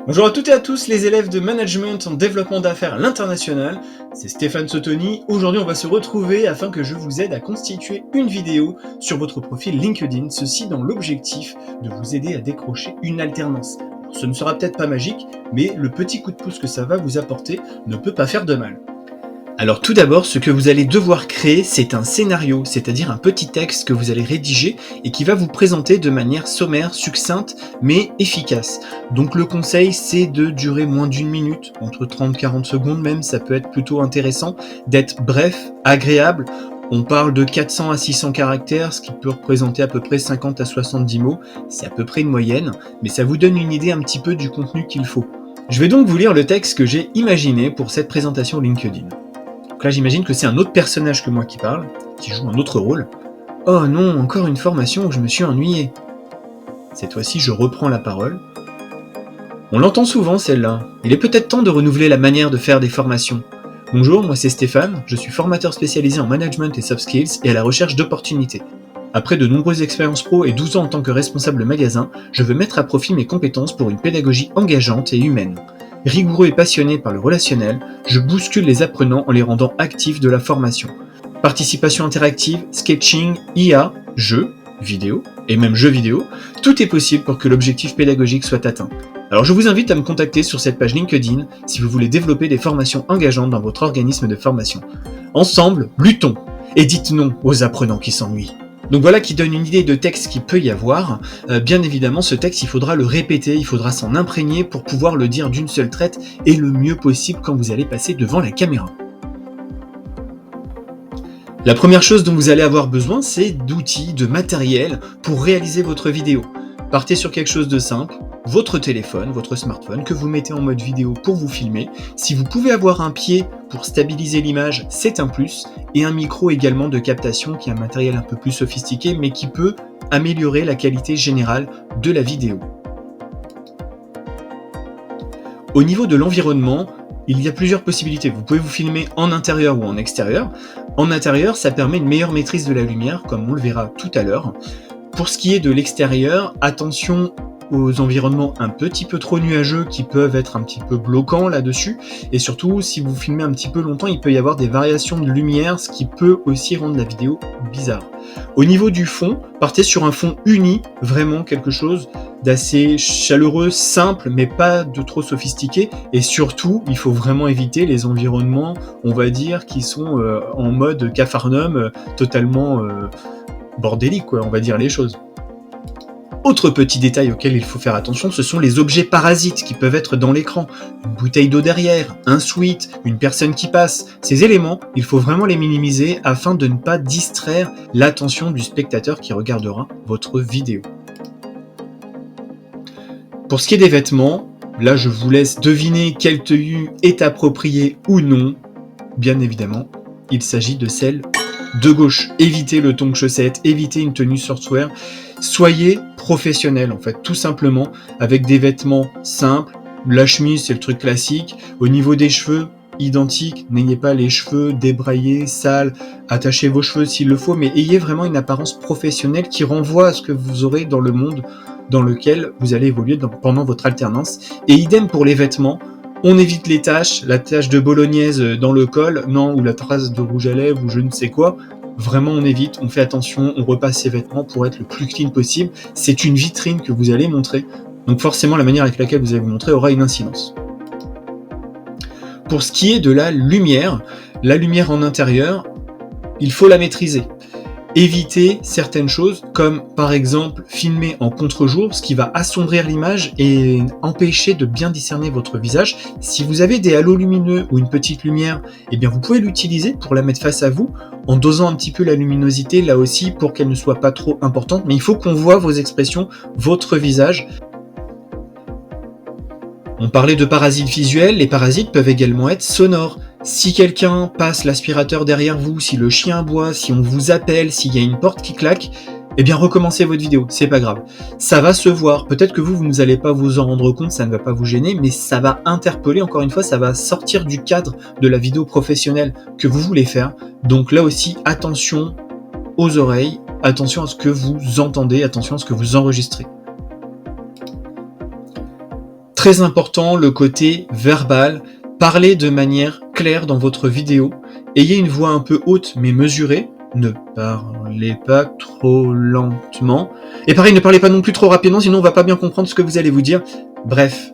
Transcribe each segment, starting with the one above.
Bonjour à toutes et à tous les élèves de Management en Développement d'Affaires à l'international, c'est Stéphane Sotoni. Aujourd'hui on va se retrouver afin que je vous aide à constituer une vidéo sur votre profil LinkedIn, ceci dans l'objectif de vous aider à décrocher une alternance. Alors, ce ne sera peut-être pas magique, mais le petit coup de pouce que ça va vous apporter ne peut pas faire de mal. Alors tout d'abord, ce que vous allez devoir créer, c'est un scénario, c'est-à-dire un petit texte que vous allez rédiger et qui va vous présenter de manière sommaire, succincte, mais efficace. Donc le conseil, c'est de durer moins d'une minute, entre 30 et 40 secondes même, ça peut être plutôt intéressant, d'être bref, agréable. On parle de 400 à 600 caractères, ce qui peut représenter à peu près 50 à 70 mots, c'est à peu près une moyenne, mais ça vous donne une idée un petit peu du contenu qu'il faut. Je vais donc vous lire le texte que j'ai imaginé pour cette présentation LinkedIn. Donc là, j'imagine que c'est un autre personnage que moi qui parle, qui joue un autre rôle. Oh non, encore une formation où je me suis ennuyé. Cette fois-ci, je reprends la parole. On l'entend souvent, celle-là. Il est peut-être temps de renouveler la manière de faire des formations. Bonjour, moi c'est Stéphane, je suis formateur spécialisé en management et soft skills et à la recherche d'opportunités. Après de nombreuses expériences pro et 12 ans en tant que responsable magasin, je veux mettre à profit mes compétences pour une pédagogie engageante et humaine. Rigoureux et passionné par le relationnel, je bouscule les apprenants en les rendant actifs de la formation. Participation interactive, sketching, IA, jeux, vidéo, et même jeux vidéo, tout est possible pour que l'objectif pédagogique soit atteint. Alors je vous invite à me contacter sur cette page LinkedIn si vous voulez développer des formations engageantes dans votre organisme de formation. Ensemble, luttons et dites non aux apprenants qui s'ennuient. Donc voilà qui donne une idée de texte qu'il peut y avoir. Bien évidemment, ce texte, il faudra le répéter, il faudra s'en imprégner pour pouvoir le dire d'une seule traite et le mieux possible quand vous allez passer devant la caméra. La première chose dont vous allez avoir besoin, c'est d'outils, de matériel pour réaliser votre vidéo. Partez sur quelque chose de simple, votre téléphone, votre smartphone, que vous mettez en mode vidéo pour vous filmer. Si vous pouvez avoir un pied pour stabiliser l'image, c'est un plus, et un micro également de captation qui est un matériel un peu plus sophistiqué, mais qui peut améliorer la qualité générale de la vidéo. Au niveau de l'environnement, il y a plusieurs possibilités. Vous pouvez vous filmer en intérieur ou en extérieur. En intérieur, ça permet une meilleure maîtrise de la lumière, comme on le verra tout à l'heure. Pour ce qui est de l'extérieur, attention aux environnements un petit peu trop nuageux qui peuvent être un petit peu bloquants là-dessus. Et surtout, si vous filmez un petit peu longtemps, il peut y avoir des variations de lumière, ce qui peut aussi rendre la vidéo bizarre. Au niveau du fond, partez sur un fond uni, vraiment quelque chose d'assez chaleureux, simple, mais pas de trop sophistiqué. Et surtout, il faut vraiment éviter les environnements, on va dire, qui sont en mode Capharnaüm, totalement bordélique, quoi, on va dire les choses. Autre petit détail auquel il faut faire attention, ce sont les objets parasites qui peuvent être dans l'écran. Une bouteille d'eau derrière, un sweat, une personne qui passe. Ces éléments, il faut vraiment les minimiser afin de ne pas distraire l'attention du spectateur qui regardera votre vidéo. Pour ce qui est des vêtements, là je vous laisse deviner quelle tenue est appropriée ou non. Bien évidemment, il s'agit de celle de gauche. Évitez le tongs chaussette, évitez une tenue sportswear. Soyez professionnel en fait, tout simplement, avec des vêtements simples. La chemise, c'est le truc classique. Au niveau des cheveux, identique. N'ayez pas les cheveux débraillés, sales. Attachez vos cheveux s'il le faut, mais ayez vraiment une apparence professionnelle qui renvoie à ce que vous aurez dans le monde dans lequel vous allez évoluer pendant votre alternance. Et idem pour les vêtements. On évite les taches, la tache de bolognaise dans le col, non, ou la trace de rouge à lèvres ou je ne sais quoi. Vraiment, on évite, on fait attention, on repasse ses vêtements pour être le plus clean possible. C'est une vitrine que vous allez montrer, donc forcément la manière avec laquelle vous allez vous montrer aura une incidence. Pour ce qui est de la lumière en intérieur, il faut la maîtriser. Évitez certaines choses, comme par exemple filmer en contre-jour, ce qui va assombrir l'image et empêcher de bien discerner votre visage. Si vous avez des halos lumineux ou une petite lumière, eh bien vous pouvez l'utiliser pour la mettre face à vous, en dosant un petit peu la luminosité là aussi pour qu'elle ne soit pas trop importante, mais il faut qu'on voit vos expressions, votre visage. On parlait de parasites visuels, les parasites peuvent également être sonores. Si quelqu'un passe l'aspirateur derrière vous, si le chien aboie, si on vous appelle, s'il y a une porte qui claque, eh bien recommencez votre vidéo, c'est pas grave. Ça va se voir, peut-être que vous n'allez pas vous en rendre compte, ça ne va pas vous gêner, mais ça va interpeller, encore une fois, ça va sortir du cadre de la vidéo professionnelle que vous voulez faire. Donc là aussi, attention aux oreilles, attention à ce que vous entendez, attention à ce que vous enregistrez. Très important, le côté verbal. Parlez de manière claire dans votre vidéo. Ayez une voix un peu haute mais mesurée. Ne parlez pas trop lentement. Et pareil, ne parlez pas non plus trop rapidement, sinon on va pas bien comprendre ce que vous allez vous dire. Bref,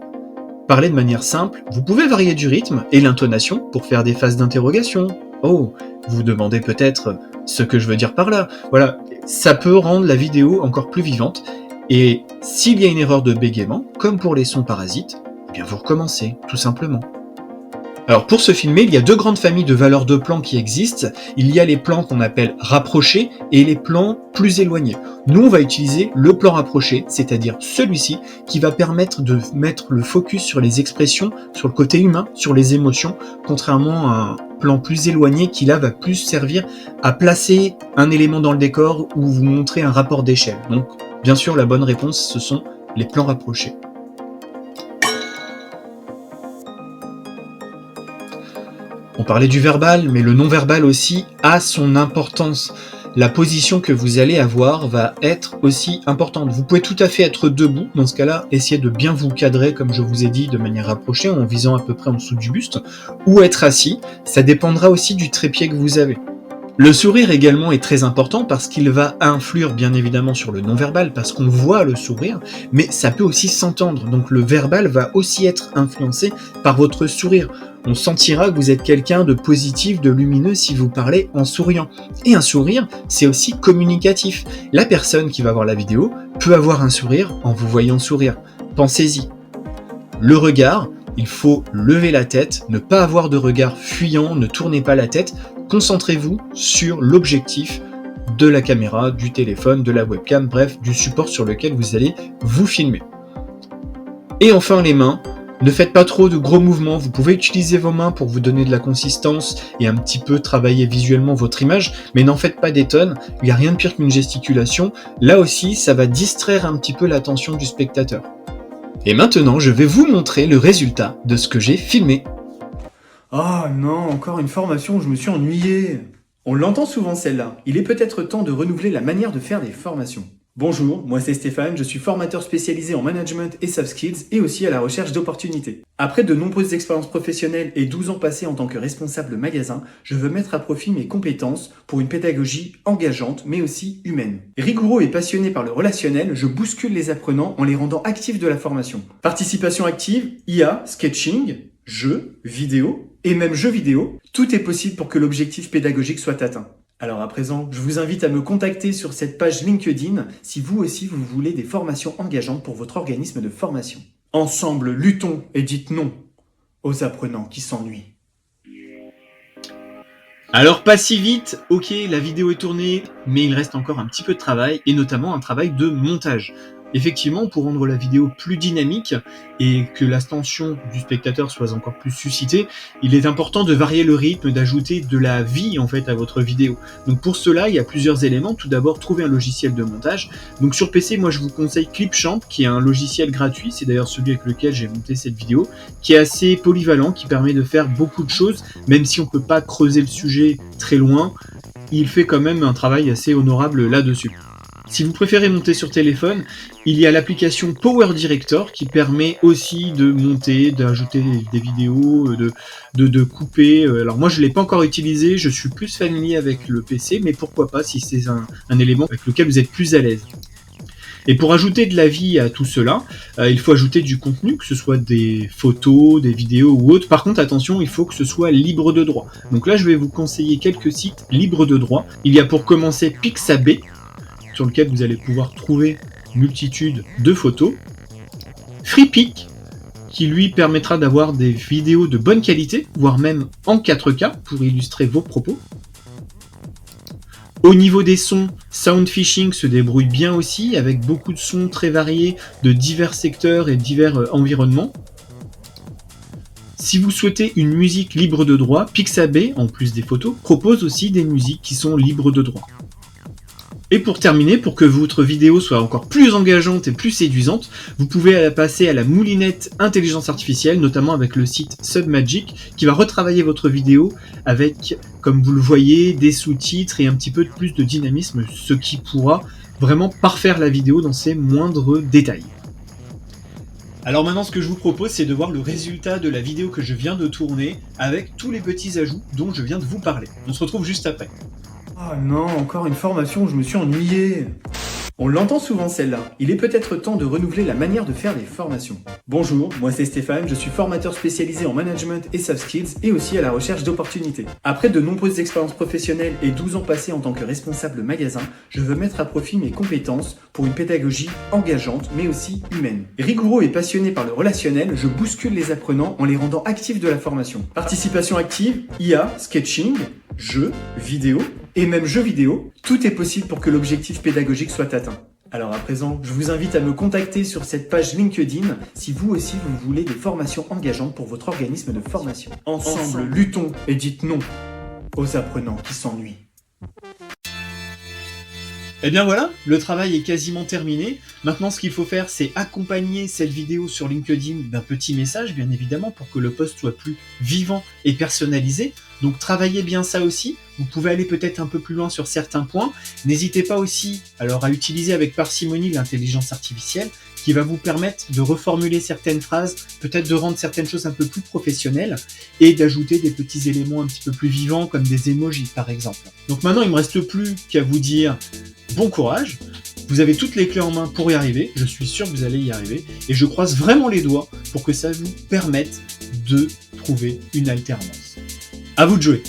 parlez de manière simple. Vous pouvez varier du rythme et l'intonation pour faire des phases d'interrogation. Oh, vous demandez peut-être ce que je veux dire par là. Voilà, ça peut rendre la vidéo encore plus vivante. Et s'il y a une erreur de bégaiement, comme pour les sons parasites, eh bien vous recommencez, tout simplement. Alors pour se filmer, il y a deux grandes familles de valeurs de plans qui existent. Il y a les plans qu'on appelle rapprochés et les plans plus éloignés. Nous, on va utiliser le plan rapproché, c'est-à-dire celui-ci, qui va permettre de mettre le focus sur les expressions, sur le côté humain, sur les émotions, contrairement à un plan plus éloigné qui là va plus servir à placer un élément dans le décor ou vous montrer un rapport d'échelle. Donc bien sûr, la bonne réponse, ce sont les plans rapprochés. On parlait du verbal, mais le non-verbal aussi a son importance. La position que vous allez avoir va être aussi importante. Vous pouvez tout à fait être debout, dans ce cas-là, essayez de bien vous cadrer, comme je vous ai dit, de manière rapprochée, en visant à peu près en dessous du buste, ou être assis. Ça dépendra aussi du trépied que vous avez. Le sourire également est très important parce qu'il va influer bien évidemment sur le non-verbal, parce qu'on voit le sourire, mais ça peut aussi s'entendre. Donc le verbal va aussi être influencé par votre sourire. On sentira que vous êtes quelqu'un de positif, de lumineux si vous parlez en souriant. Et un sourire, c'est aussi communicatif. La personne qui va voir la vidéo peut avoir un sourire en vous voyant sourire. Pensez-y. Le regard, il faut lever la tête, ne pas avoir de regard fuyant, ne tournez pas la tête. Concentrez-vous sur l'objectif de la caméra, du téléphone, de la webcam, bref, du support sur lequel vous allez vous filmer. Et enfin les mains. Ne faites pas trop de gros mouvements, vous pouvez utiliser vos mains pour vous donner de la consistance et un petit peu travailler visuellement votre image, mais n'en faites pas des tonnes, il n'y a rien de pire qu'une gesticulation. Là aussi, ça va distraire un petit peu l'attention du spectateur. Et maintenant, je vais vous montrer le résultat de ce que j'ai filmé. Ah non, encore une formation où je me suis ennuyé. On l'entend souvent celle-là. Il est peut-être temps de renouveler la manière de faire des formations. Bonjour, moi c'est Stéphane, je suis formateur spécialisé en management et soft skills et aussi à la recherche d'opportunités. Après de nombreuses expériences professionnelles et 12 ans passés en tant que responsable magasin, je veux mettre à profit mes compétences pour une pédagogie engageante mais aussi humaine. Rigoureux et passionné par le relationnel, je bouscule les apprenants en les rendant actifs de la formation. Participation active, IA, sketching, jeux, vidéo et même jeux vidéo, tout est possible pour que l'objectif pédagogique soit atteint. Alors à présent, je vous invite à me contacter sur cette page LinkedIn si vous aussi vous voulez des formations engageantes pour votre organisme de formation. Ensemble, luttons et dites non aux apprenants qui s'ennuient. Alors pas si vite, ok, la vidéo est tournée, mais il reste encore un petit peu de travail, et notamment un travail de montage. Effectivement, pour rendre la vidéo plus dynamique et que l'attention du spectateur soit encore plus suscitée, il est important de varier le rythme, d'ajouter de la vie en fait à votre vidéo. Donc pour cela, il y a plusieurs éléments. Tout d'abord, trouver un logiciel de montage. Donc sur PC, moi je vous conseille Clipchamp, qui est un logiciel gratuit, c'est d'ailleurs celui avec lequel j'ai monté cette vidéo, qui est assez polyvalent, qui permet de faire beaucoup de choses, même si on peut pas creuser le sujet très loin, il fait quand même un travail assez honorable là-dessus. Si vous préférez monter sur téléphone, il y a l'application Power Director qui permet aussi de monter, d'ajouter des vidéos, de couper. Alors moi je ne l'ai pas encore utilisé, je suis plus familier avec le PC, mais pourquoi pas si c'est un élément avec lequel vous êtes plus à l'aise. Et pour ajouter de la vie à tout cela, il faut ajouter du contenu, que ce soit des photos, des vidéos ou autres. Par contre, attention, il faut que ce soit libre de droit. Donc là, je vais vous conseiller quelques sites libres de droit. Il y a pour commencer Pixabay, sur lequel vous allez pouvoir trouver multitude de photos. FreePic, qui lui permettra d'avoir des vidéos de bonne qualité, voire même en 4K pour illustrer vos propos. Au niveau des sons, Soundfishing se débrouille bien aussi, avec beaucoup de sons très variés de divers secteurs et divers environnements. Si vous souhaitez une musique libre de droit, Pixabay, en plus des photos, propose aussi des musiques qui sont libres de droit. Et pour terminer, pour que votre vidéo soit encore plus engageante et plus séduisante, vous pouvez passer à la moulinette intelligence artificielle, notamment avec le site Submagic, qui va retravailler votre vidéo avec, comme vous le voyez, des sous-titres et un petit peu plus de dynamisme, ce qui pourra vraiment parfaire la vidéo dans ses moindres détails. Alors maintenant, ce que je vous propose, c'est de voir le résultat de la vidéo que je viens de tourner avec tous les petits ajouts dont je viens de vous parler. On se retrouve juste après. Ah non, encore une formation où je me suis ennuyé. On l'entend souvent celle-là. Il est peut-être temps de renouveler la manière de faire des formations. Bonjour, moi c'est Stéphane, je suis formateur spécialisé en management et soft skills et aussi à la recherche d'opportunités. Après de nombreuses expériences professionnelles et 12 ans passés en tant que responsable magasin, je veux mettre à profit mes compétences pour une pédagogie engageante mais aussi humaine. Rigoureux et passionné par le relationnel, je bouscule les apprenants en les rendant actifs de la formation. Participation active, IA, sketching, jeux, vidéo et même jeux vidéo, tout est possible pour que l'objectif pédagogique soit atteint. Alors à présent, je vous invite à me contacter sur cette page LinkedIn si vous aussi vous voulez des formations engageantes pour votre organisme de formation. Ensemble, luttons et dites non aux apprenants qui s'ennuient. Et bien voilà, le travail est quasiment terminé. Maintenant, ce qu'il faut faire, c'est accompagner cette vidéo sur LinkedIn d'un petit message, bien évidemment, pour que le post soit plus vivant et personnalisé. Donc travaillez bien ça aussi. Vous pouvez aller peut-être un peu plus loin sur certains points. N'hésitez pas aussi alors à utiliser avec parcimonie l'intelligence artificielle qui va vous permettre de reformuler certaines phrases, peut-être de rendre certaines choses un peu plus professionnelles et d'ajouter des petits éléments un petit peu plus vivants comme des emojis par exemple. Donc maintenant, il ne me reste plus qu'à vous dire bon courage. Vous avez toutes les clés en main pour y arriver. Je suis sûr que vous allez y arriver. Et je croise vraiment les doigts pour que ça vous permette de trouver une alternance. À vous de jouer.